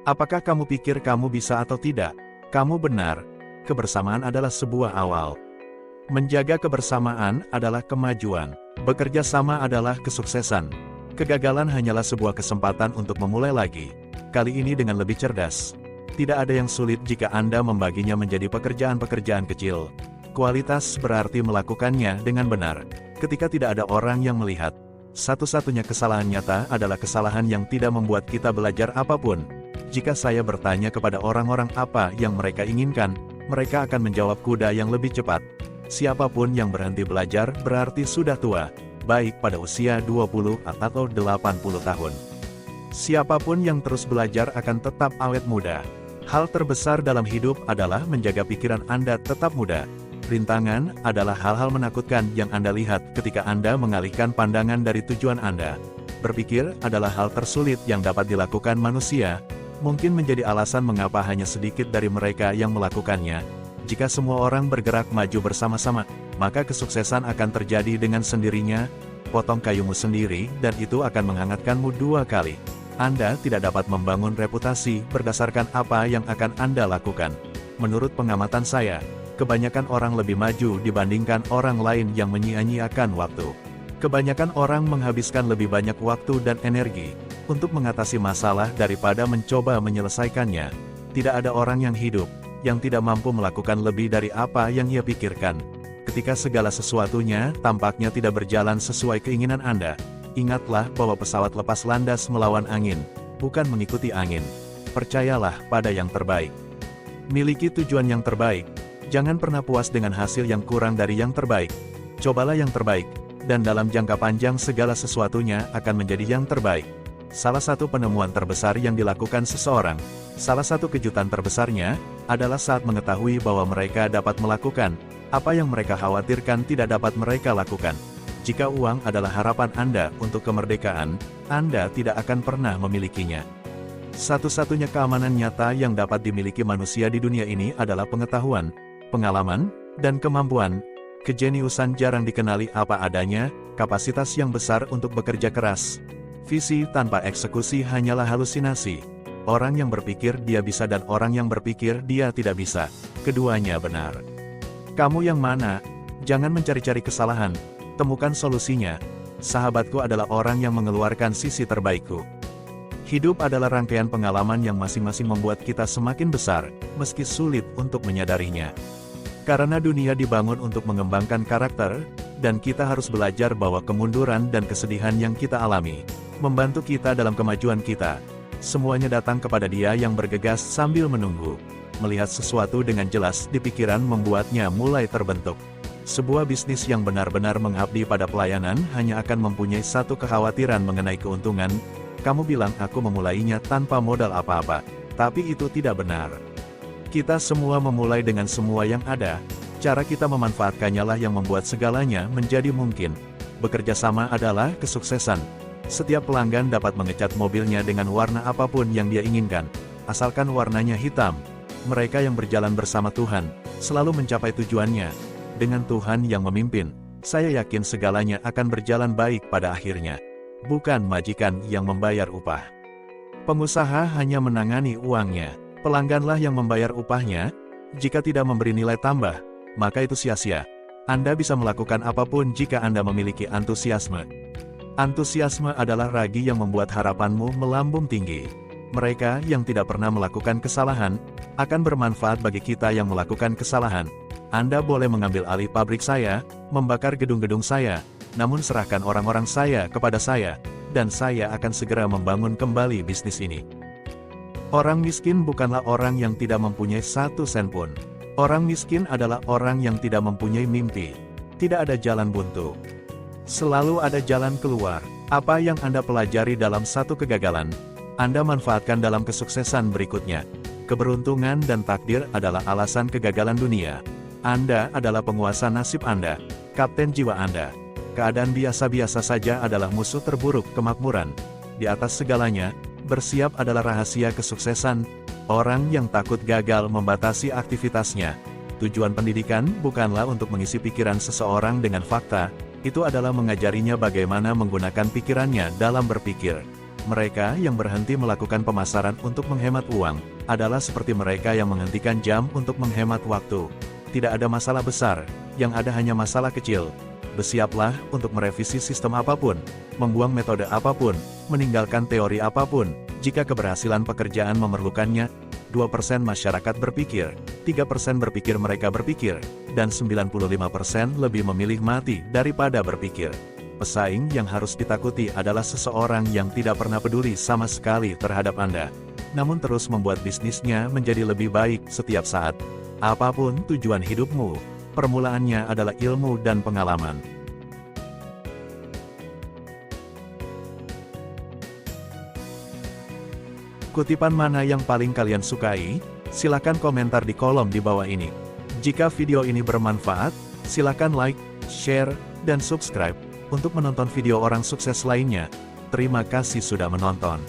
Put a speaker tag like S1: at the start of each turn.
S1: Apakah kamu pikir kamu bisa atau tidak? Kamu benar. Kebersamaan adalah sebuah awal. Menjaga kebersamaan adalah kemajuan. Bekerja sama adalah kesuksesan. Kegagalan hanyalah sebuah kesempatan untuk memulai lagi. Kali ini dengan lebih cerdas. Tidak ada yang sulit jika Anda membaginya menjadi pekerjaan-pekerjaan kecil. Kualitas berarti melakukannya dengan benar. Ketika tidak ada orang yang melihat, satu-satunya kesalahan nyata adalah kesalahan yang tidak membuat kita belajar apapun. Jika saya bertanya kepada orang-orang apa yang mereka inginkan, mereka akan menjawab kuda yang lebih cepat. Siapapun yang berhenti belajar berarti sudah tua, baik pada usia 20 atau 80 tahun. Siapapun yang terus belajar akan tetap awet muda. Hal terbesar dalam hidup adalah menjaga pikiran Anda tetap muda. Rintangan adalah hal-hal menakutkan yang Anda lihat ketika Anda mengalihkan pandangan dari tujuan Anda. Berpikir adalah hal tersulit yang dapat dilakukan manusia, mungkin menjadi alasan mengapa hanya sedikit dari mereka yang melakukannya. Jika semua orang bergerak maju bersama-sama, maka kesuksesan akan terjadi dengan sendirinya. Potong kayumu sendiri dan itu akan menghangatkanmu 2 kali. Anda tidak dapat membangun reputasi berdasarkan apa yang akan Anda lakukan. Menurut pengamatan saya, kebanyakan orang lebih maju dibandingkan orang lain yang menyia-nyiakan waktu. Kebanyakan orang menghabiskan lebih banyak waktu dan energi untuk mengatasi masalah daripada mencoba menyelesaikannya. Tidak ada orang yang hidup yang tidak mampu melakukan lebih dari apa yang ia pikirkan. Ketika segala sesuatunya tampaknya tidak berjalan sesuai keinginan Anda, ingatlah bahwa pesawat lepas landas melawan angin, bukan mengikuti angin. Percayalah pada yang terbaik. Miliki tujuan yang terbaik. Jangan pernah puas dengan hasil yang kurang dari yang terbaik. Cobalah yang terbaik, dan dalam jangka panjang segala sesuatunya akan menjadi yang terbaik. Salah satu penemuan terbesar yang dilakukan seseorang, salah satu kejutan terbesarnya, adalah saat mengetahui bahwa mereka dapat melakukan apa yang mereka khawatirkan tidak dapat mereka lakukan. Jika uang adalah harapan Anda untuk kemerdekaan, Anda tidak akan pernah memilikinya. Satu-satunya keamanan nyata yang dapat dimiliki manusia di dunia ini adalah pengetahuan, pengalaman, dan kemampuan. Kejeniusan jarang dikenali apa adanya, kapasitas yang besar untuk bekerja keras. Visi tanpa eksekusi hanyalah halusinasi. Orang yang berpikir dia bisa dan orang yang berpikir dia tidak bisa. Keduanya benar. Kamu yang mana? Jangan mencari-cari kesalahan. Temukan solusinya. Sahabatku adalah orang yang mengeluarkan sisi terbaikku. Hidup adalah rangkaian pengalaman yang masing-masing membuat kita semakin besar, meski sulit untuk menyadarinya. Karena dunia dibangun untuk mengembangkan karakter, dan kita harus belajar bahwa kemunduran dan kesedihan yang kita alami membantu kita dalam kemajuan kita. Semuanya datang kepada Dia yang bergegas sambil menunggu. Melihat sesuatu dengan jelas di pikiran membuatnya mulai terbentuk. Sebuah bisnis yang benar-benar mengabdi pada pelayanan hanya akan mempunyai satu kekhawatiran mengenai keuntungan. Kamu bilang aku memulainya tanpa modal apa-apa, tapi itu tidak benar. Kita semua memulai dengan semua yang ada. Cara kita memanfaatkannya lah yang membuat segalanya menjadi mungkin. Bekerja sama adalah kesuksesan. Setiap pelanggan dapat mengecat mobilnya dengan warna apapun yang dia inginkan, asalkan warnanya hitam. Mereka yang berjalan bersama Tuhan selalu mencapai tujuannya. Dengan Tuhan yang memimpin, saya yakin segalanya akan berjalan baik pada akhirnya. Bukan majikan yang membayar upah. Pengusaha hanya menangani uangnya. Pelangganlah yang membayar upahnya. Jika tidak memberi nilai tambah, maka itu sia-sia. Anda bisa melakukan apapun jika Anda memiliki antusiasme. Antusiasme adalah ragi yang membuat harapanmu melambung tinggi. Mereka yang tidak pernah melakukan kesalahan, akan bermanfaat bagi kita yang melakukan kesalahan. Anda boleh mengambil alih pabrik saya, membakar gedung-gedung saya, namun serahkan orang-orang saya kepada saya, dan saya akan segera membangun kembali bisnis ini. Orang miskin bukanlah orang yang tidak mempunyai 1 sen pun. Orang miskin adalah orang yang tidak mempunyai mimpi. Tidak ada jalan buntu. Selalu ada jalan keluar. Apa yang Anda pelajari dalam satu kegagalan, Anda manfaatkan dalam kesuksesan berikutnya. Keberuntungan dan takdir adalah alasan kegagalan dunia. Anda adalah penguasa nasib Anda, kapten jiwa Anda. Keadaan biasa-biasa saja adalah musuh terburuk kemakmuran. Di atas segalanya, bersiap adalah rahasia kesuksesan. Orang yang takut gagal membatasi aktivitasnya. Tujuan pendidikan bukanlah untuk mengisi pikiran seseorang dengan fakta, itu adalah mengajarinya bagaimana menggunakan pikirannya dalam berpikir. Mereka yang berhenti melakukan pemasaran untuk menghemat uang, adalah seperti mereka yang menghentikan jam untuk menghemat waktu. Tidak ada masalah besar, yang ada hanya masalah kecil. Bersiaplah untuk merevisi sistem apapun, membuang metode apapun, meninggalkan teori apapun, jika keberhasilan pekerjaan memerlukannya. 2% masyarakat berpikir, 3% berpikir mereka berpikir, dan 95% lebih memilih mati daripada berpikir. Pesaing yang harus ditakuti adalah seseorang yang tidak pernah peduli sama sekali terhadap Anda, namun terus membuat bisnisnya menjadi lebih baik setiap saat. Apapun tujuan hidupmu, permulaannya adalah ilmu dan pengalaman. Kutipan mana yang paling kalian sukai? Silakan komentar di kolom di bawah ini. Jika video ini bermanfaat, silakan like, share, dan subscribe untuk menonton video orang sukses lainnya. Terima kasih sudah menonton.